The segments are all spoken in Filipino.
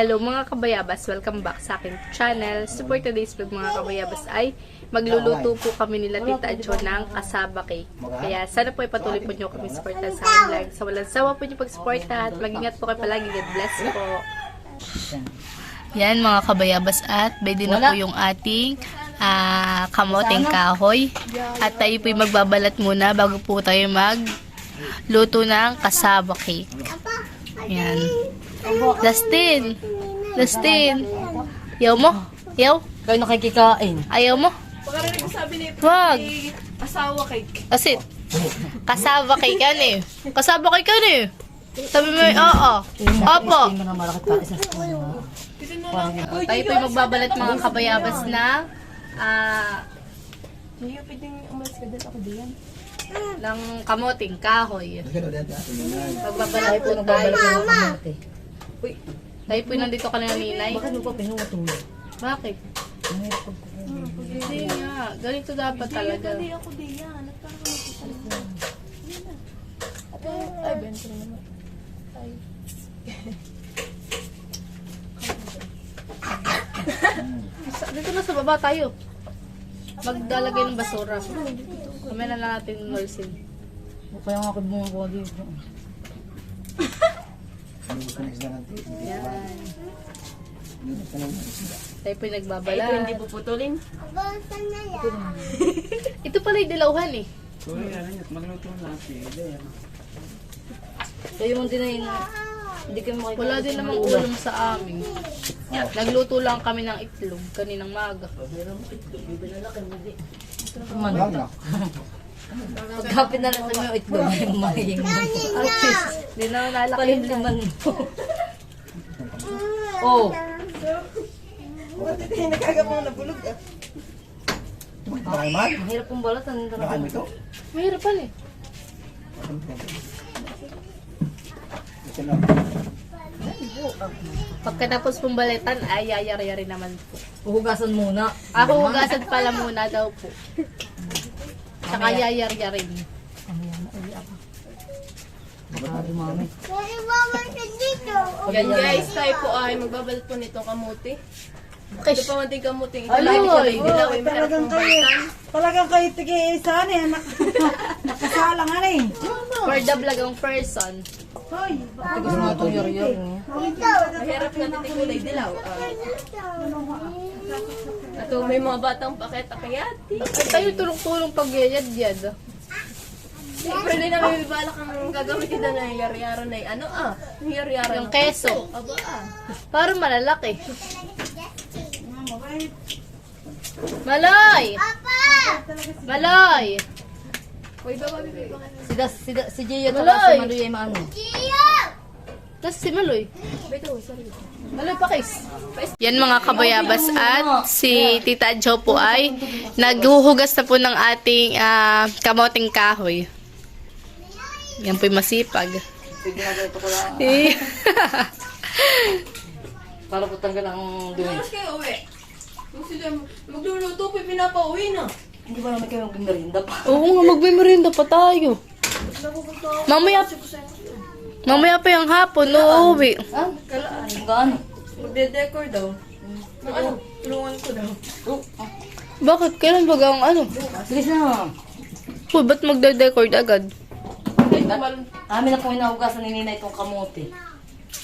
Hello mga kabayabas, welcome back sa aking channel. So for today's vlog mga kabayabas ay magluluto po kami nila Tita Jo ng kasaba cake. Kaya sana po ipatuloy po nyo kami supportan sa aking vlog. Sa walang sawa po nyo pag-supportan at mag-ingat po kayo palagi. God bless po. Yan mga kabayabas at ready na po yung ating kamoteng kahoy. At tayo po magbabalat muna bago po tayo magluto ng kasaba cake. Yan. Dustin. Yaw mo? Yaw? Kayo nakikikain. Ayaw mo? Pagkarinig ko sabi ni Wag. asawa cake. Asit. Kasaba cake yan eh. Kasaba cake yan eh. Sabi mo, oo. Opo. Hindi mo na malakit ka. Isa sa Tayo po magbabalat mga kabayabas na Hindi yung pwedeng umalis ka dyan. Ako diyan. ng kamoting kahoy. Magbabalat po tayo. kamote. Uy, Tayo po nandito ka na ninay. Bakit mo pa pinutulog? Bakit? Hindi nga. Ganito dapat talaga. hindi ako diyan. Nagkakaroon ako sa Ay, bento na naman. Ay. Dito na sa baba tayo. Magdalagay ng basura. Kamay na natin nolsin. Kaya nga ako bunga ko dito. Yan. Tayo po yung nagbabalat. Ito hindi puputulin. Ito pala yung dilawhan eh. Magluto na si Kayo mong dinayin na. Hindi kayo makikita. Wala din namang ulam sa amin. Nagluto lang kami ng itlog kaninang maga. Man. Pagkapit na lang yung itlog. Yung mahing mo. Hindi na nalaki. Palimliman mo. Oh. Ba't ito yung nagkagapang nabulog ah? Ang hirap pong balatan. Mahirapan eh. Pagkatapos pong balitan, ay yayari-yari naman po. Uhugasan muna. Ako hugasan pala muna daw po. Saka yayari-yarin. Dumami. Yan guys, tayo po ay magbabalat po nito kamuti. Ito pa man din kamuting. Ito Aloy! lang ito ay dilaw. Ay meron pong balitan. Talagang kayo tig-iisa eh. Nakasalang nga eh. For the vlogang person. Hoy, Gusto mo itong yor-yor niya. Mahirap na titik kulay dilaw. Ito may mga batang paketa-kayati. Ay, tayo tulong-tulong pag-yayad-yad. Siyempre din namin balak ang gagamitin na ng yari-yaro na ano yari-yaro Yung keso. Aba Parang malalaki. Maloy! Maloy! Uy, baba, bibig ba Si Gio at Maloy! si Maluya ay maano. Tapos si Maloy. Bito, sorry. Maloy pa kais. Yan mga kabayabas at si Tita Jo po ay naghuhugas na po ng ating kamoting kahoy. Yan po yung masipag. Ginagawa ko lang. Eh. Para po tanggal ang dumi. Mas kayo uwi. Kung sila magluluto, pinapauwi na. Hindi ba naman kayo magmerinda pa? Oo nga, magmimerienda pa tayo. Mamaya pa yung hapon, uuwi. Ha? Gaano? Magde-decor daw. Ano? Tulungan ko daw. Bakit? Kailan ba ang ano? Bilis na. Uy, ba't magde-decord agad? Amin na po hinahugasan ni Nina itong kamote.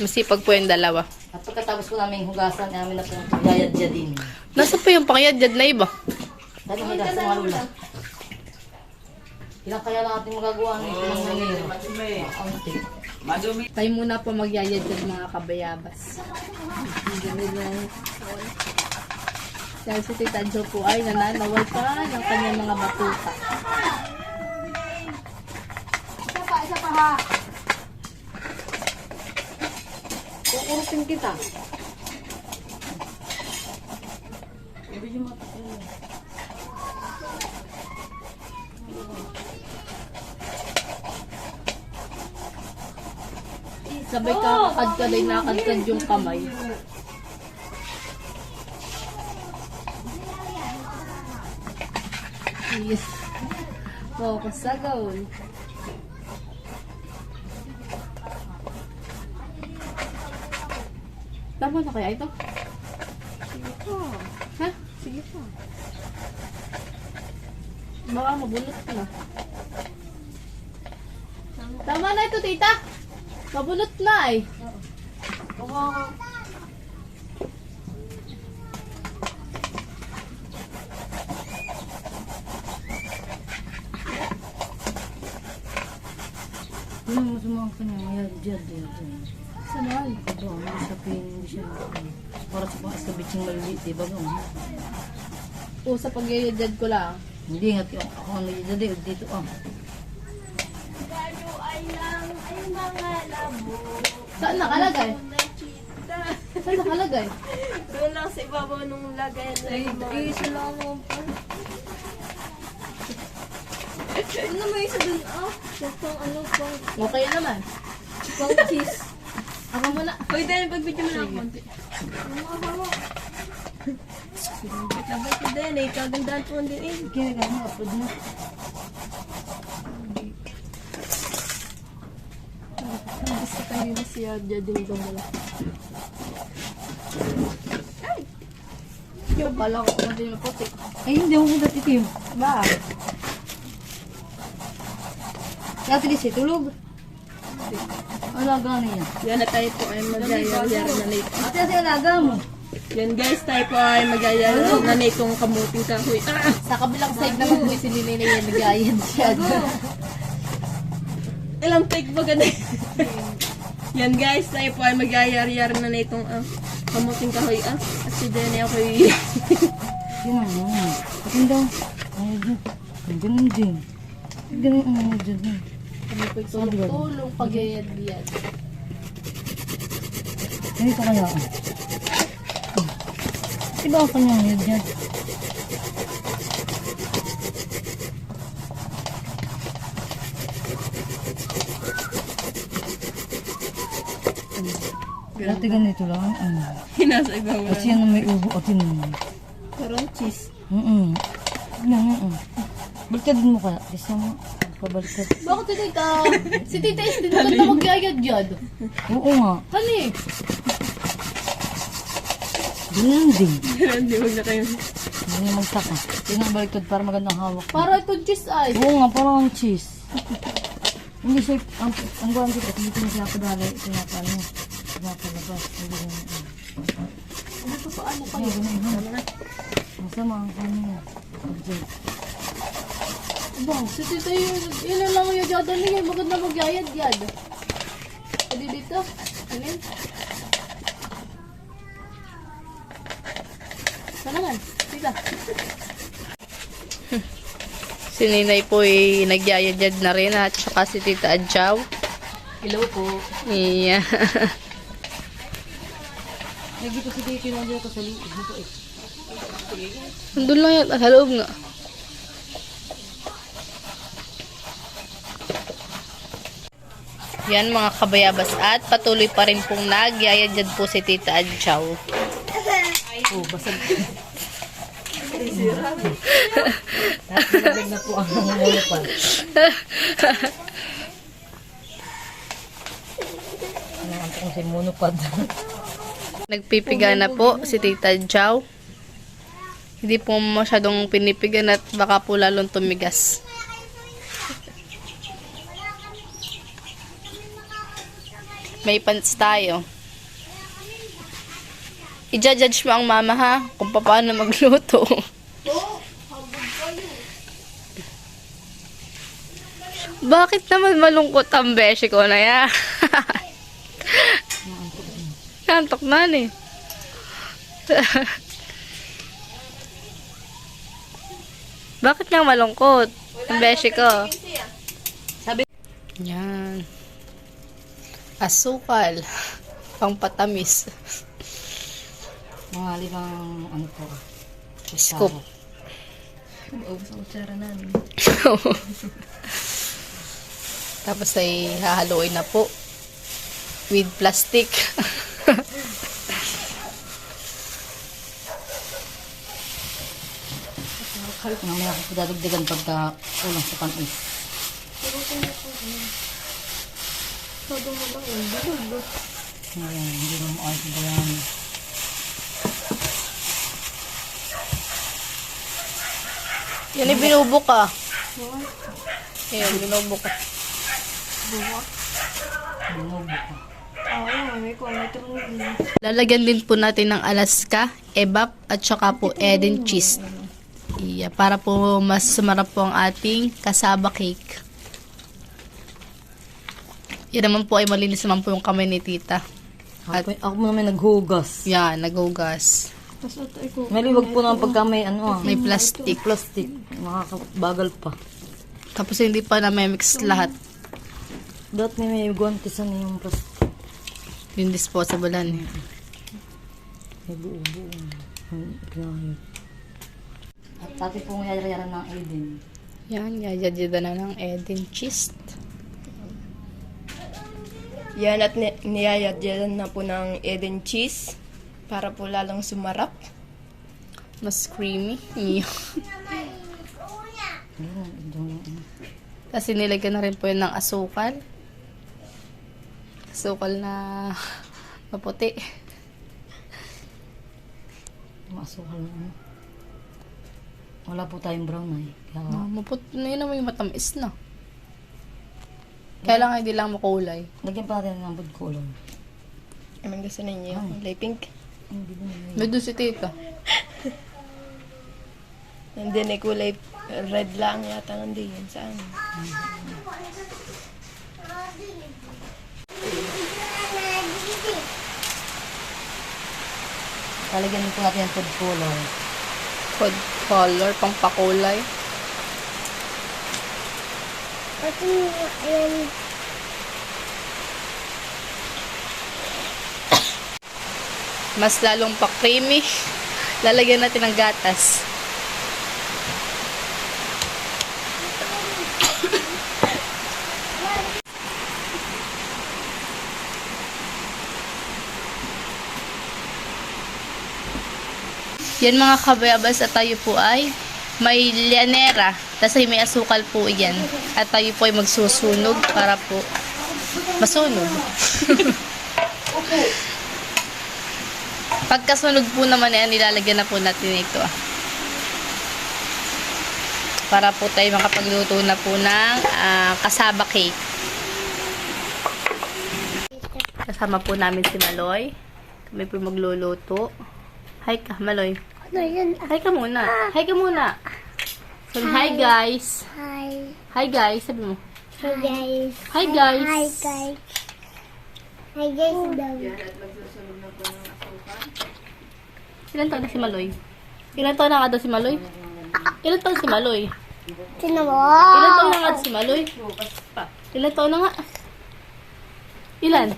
Masipag po yung dalawa. At pagkatapos ko namin hugasan, amin na po yayadya din. Nasa pa yung pangyadjad na iba? Dahil hugasan mga lula. Ilang kaya lang ating magagawa nito ng nangyayari? Kaunti. Tayo muna po magyayadjad mga kabayabas. Dahil si Tita Jo po ay nananawal pa ng kanyang mga batuta. isa pa ha. Kukurutin kita. Sabay kakakad din nakakad yung kamay. Yes. Focus sa goal. Tama na kaya ito? Sige pa. Ha? Sige pa. Baka mabulot na. Tama na ito, tita. Mabulot na eh. Ano mo sumang kanya, mayad dyan. Saan? Aba, hindi siya hindi siya. Para sa mga estabitsing maliliit, di ba gawin? O sa pag-yayadad ko lang. Hindi nga, ako ang nagdadali, dito Saan nakalagay? Saan nakalagay? Doon lang sa ibabaw nung lagay na yung mga... isa lang ako. Ano may isa dun? Ah, pang ano, pang Okay naman. cheese. Ako muna. Uy, dahil pagbigyan mo na ako konti. Labay ko din eh. Kagandaan po din eh. Kaya gano'n, upload na. Gusto kanina siya dyan din ko mula. Yung pala ko kung din maputi. Ay, hindi ako muna titim. Ba? Dati di siya, tulog. Alaga na yan. Yan na tayo po ay magyayari na late. Ate, ate, alaga mo. Yan guys, tayo po ay magyayari na late kung kamuting kahoy. Ah! Sa kabilang side naman po si Ninay na yan nag-ayad siya. Ilang take ba ganun? Yan guys, tayo po ay magyayari-yari na na itong kamuting kahoy. At si Jenny ako ay... Yun ang yan. Atin daw. Ay, dyan. Ganun din. Ganun ang mga dyan. Kami po tulong pag-yayad-yad. Ganito kaya ako. Iba ako kanyang yun dyan. Dati ganito lang. Hinasa ibabaw. Kasi yan ang may ubo atin. Parang cheese. Baliktad mo kaya. Kasi mo. Pabaliktad. Bakit si tita? Si tita is din maganda mag-yayad-yad. Oo nga. Hali. Ganun din. Hindi, huwag na kayo. Hindi magsaka. Yun ang baliktad para magandang hawak. Para ito cheese ay. Oo nga, parang cheese. Hindi siya, ang buwan dito, hindi ko na siya padalay, pinapano, pinapalabas. Hindi ko na, Ano pa paano pa hindi yun? ko na, masama ang kanya. Object. Bang, si tita yun lang yung yayad niya. Maganda mag-yayad-yad. Pwede dito. Ano yun? Saan naman? Tita. Si Ninay po ay nagyayad na rin at saka si Tita Adjaw. Hello po. Iya. Nagito si Tito na dito sa liit. Dito eh. Nandun lang yan. Sa loob nga. Yan mga kabayabas at patuloy pa rin pong nagyayad po si Tita Adjaw. Oh, basag. Tapos nalaglag na po ang ulo pa. Nanganto ko si monopod. Nagpipiga na po si Tita Adjaw. Hindi po masyadong pinipigan at baka po lalong tumigas. May pants tayo. I-judge mo ang mama ha kung paano magluto. Bakit naman malungkot ang beshi ko na yan? Nantok na eh. Bakit nga malungkot ang beshi ko? Yan. Asukal. Pangpatamis. Mga limang ano po. Scoop. Ubus ang kutsara namin. Tapos ay hahaluin na po with plastic. Kalit na may ako dadagdagan pagka kulang sa panis. Ngayon, hindi mo maayos ba yan? Yan ay binubok ah. Ayan, binubok ah. Lalagyan din po natin ng Alaska, Evap, at saka po Eden cheese. Yeah, para po mas sumarap po ang ating kasaba cake. Yan naman po ay malinis naman po yung kamay ni tita. At Ako naman naghugas. yan, naghugas. Maliwag po naman pagka may May plastic. plastic. Makakabagal pa. Tapos hindi pa na may mix lahat. Dati may guwantisan na yung plastic. Yung disposable yan. May buo-buo. Pinahit. At dati pong yayarayaran ng Eden. Yan, yayadjada na ng Eden cheese. Yan at niyayadyan na po ng Eden cheese para po lalong sumarap. Mas creamy. Kasi nilagyan na rin po yun ng asukal. Asukal na maputi. Masukal na ano. Wala po tayong brown ay. Kaya Maputi na yun naman yung matamis na. Kailangan hindi lang makulay. lagyan pa natin ng food color. Anong gusto ninyo? Kulay pink? Hindi na yun. May doon si tita. Nandun ay kulay red lang yata nandun yun. Saan? Talagyan po natin yung food color. Food color, pang pakulay. Mas lalong pa-creamy. Lalagyan natin ng gatas. Yan mga kabayabas, at tayo po ay may lianera. Tapos ay may asukal po yan. At tayo po ay magsusunog para po masunog. Pagkasunog po naman yan, nilalagyan na po natin ito. Para po tayo makapagluto na po ng kasaba cake. Kasama po namin si Maloy. Kami po magluluto. Hi ka, Maloy. Hi ka muna. Hi ka muna. Sabi, hi guys. Hi. Hi guys, sabi mo. Hi guys. Hi guys. Hi guys. Hi guys daw. Ilan taon na si Maloy? Ilan taon na nga daw si Maloy? Ilan taon si Maloy? Sino mo? Ilan taon na nga daw si Maloy? Ilan taon na nga? Ilan?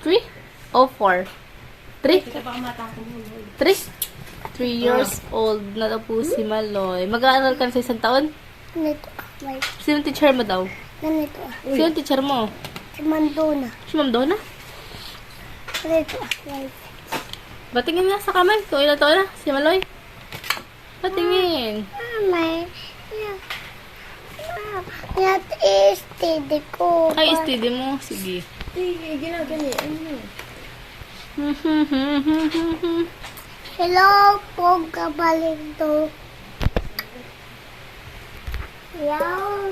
3? O 4? 3? 3 years old na daw po si Maloy. Mag-aaral ka na sa isang taon? Ganito. Wait. Sino teacher mo daw? Ganito. Sino teacher mo? Si Mandona. Si Ma'am Donna? Ganito. Wait. Batingin nga sa kamay ko. Ilan taon na si Maloy? Batingin. Mama. Yan is steady ko. Ay, steady mo. Sige. Sige, ginaganyan mo. Hello po, kabalik to. Yan.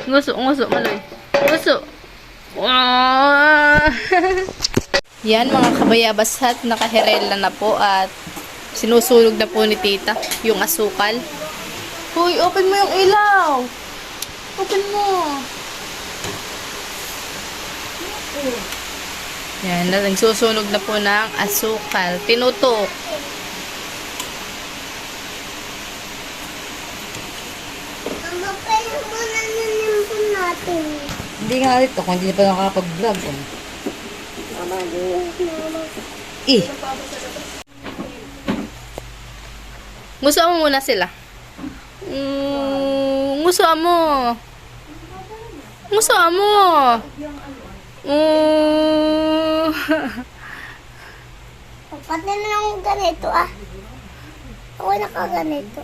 Nguso, Maloy. Nguso. Yan mga kabayabas, at nakaherela na po at sinusunog na po ni tita yung asukal. Hoy, open mo yung ilaw. Open mo. Yan, nagsusunog na po ng asukal. Tinutok. Ang kayo muna nanimpun natin. Hindi nga dito kung hindi pa nakakapag-vlog. Oh. Mama, mama. Eh, Nguso mo muna sila. Nguso mo. Nguso mo. Pati na lang ganito ah. Ako nakaganito.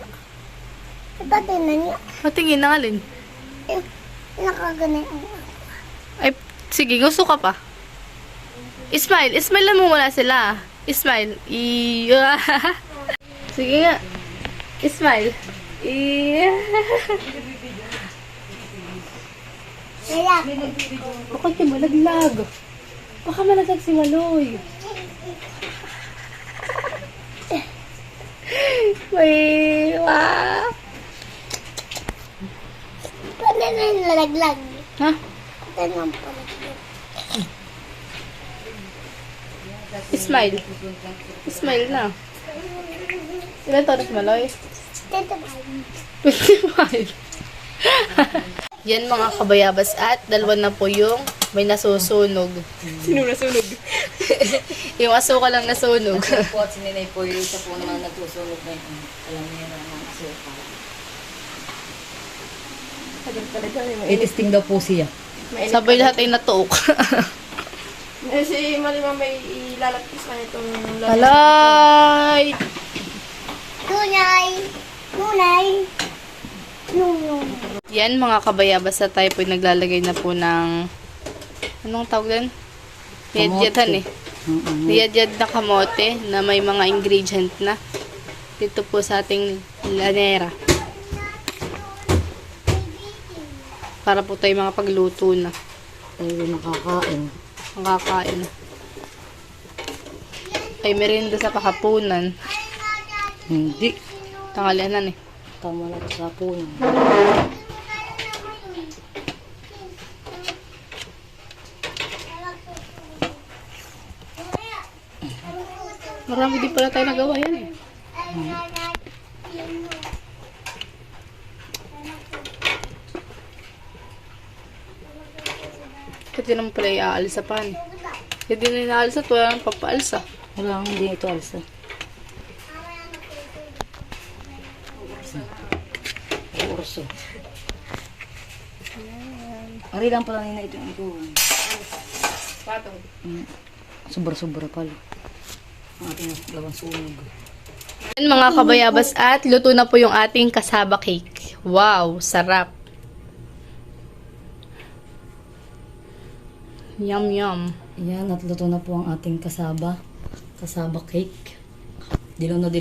Pati na niya. Patingin na alin. Nakaganito. Ay, sige, gusto ka pa. Smile. Smile mo muna sila. Smile. Sige nga. Smile. Kaya, Bakit yung malaglag? Baka malaglag si Maloy. May, paano na yung lalaglag? Ha? Paano ang palaglag? Smile. Smile na. Ilan taon na si Maloy? Tito ba? 25. Yan mga kabayabas at dalawa na po yung may nasusunog. Sino nasunog? Yung asukal lang nasunog. Po at si Ninay po, yung isa po naman nagsusunog na yun. Alam niya na ang asuka. Itesting daw po siya. Sabay lahat ay natuok. Si Malimang may ilalagkis na itong Alay! Tunay! Tunay! Nung. Yan mga kabayabas at tayo po ay naglalagay na po ng anong tawag din? Niyadyadan eh. Niyadyan na kamote na may mga ingredient na. Dito po sa ating lanera. Para po tayo mga pagluto na. Tayo nakakain. Makakain. Ay merienda sa pakapunan. Hindi. Tanghalianan eh. Tama na sa puno. Marami din pala tayo nagawa yan eh. Kasi naman pala iaalsa pa eh. Hindi na inaalsa at wala nang papaalsa. Wala akong hindi ito alsa. Urso. Ari lang pala nina ito yung ikuhan. Patong. Sobra-sobra pala. Ang ating lawang sunog. Yan mga kabayabas at luto na po yung ating kasaba cake. Wow, sarap. Yum yum. Yan, at luto na po ang ating kasaba. Kasaba cake. Dilaw na